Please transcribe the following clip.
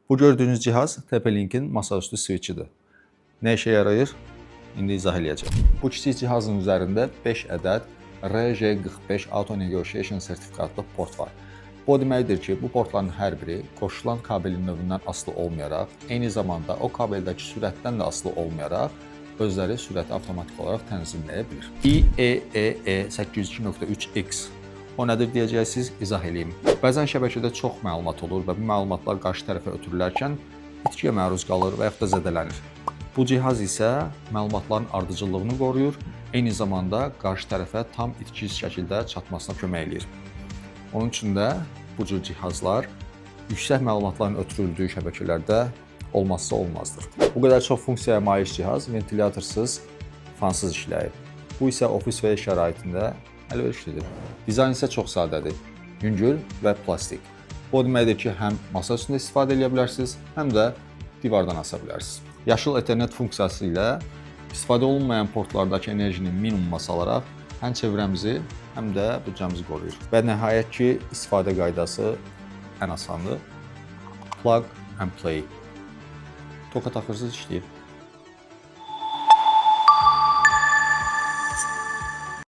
Bu gördüğünüz cihaz TP-Link'in masaüstü switchidir. Ne işe yarayır? İndi izah edəcəm. Bu kiçik cihazın üzərində 5 ədəd RJ45 Auto Negotiation sertifikatlı port var. Bu o deməkdir ki, bu portların hər biri qoşulan kabelin növündən asılı olmayaraq, eyni zamanda o kabeldəki sürətdən də asılı olmayaraq, özləri sürəti avtomatik olaraq tənzimləyə bilir. IEEE 802.3X o nədir deyəcəksiniz, izah edeyim. Bəzən şəbəkədə çox məlumat olur və bu məlumatlar qarşı tərəfə ötürülərkən itkiyə məruz qalır və yaxud da zədələnir. Bu cihaz isə məlumatların ardıcıllığını qoruyur, eyni zamanda qarşı tərəfə tam itkisiz şəkildə çatmasına kömək eləyir. Onun üçün də bu cür cihazlar yüksək məlumatların ötürüldüyü şəbəkələrdə olmazsa olmazdır. Bu qədər çox funksiyaya malik cihaz ventilatorsuz, fansız işləyir. Bu isə ofis və iş şəraitində əlverişlidir. Dizayn isə çox sadədir, yüngül və plastik. Bu o deməkdir ki, həm masa üstündə istifadə edə bilərsiniz, həm də divardan asa bilərsiniz. Yaşıl Ethernet funksiyası ilə istifadə olunmayan portlardakı enerjini minimuma salaraq həm çevrəmizi, həm də büdcəmizi qoruyur. Və nəhayət ki, istifadə qaydası ən asandır. Plug and play. Toka taxırsınız, işləyir.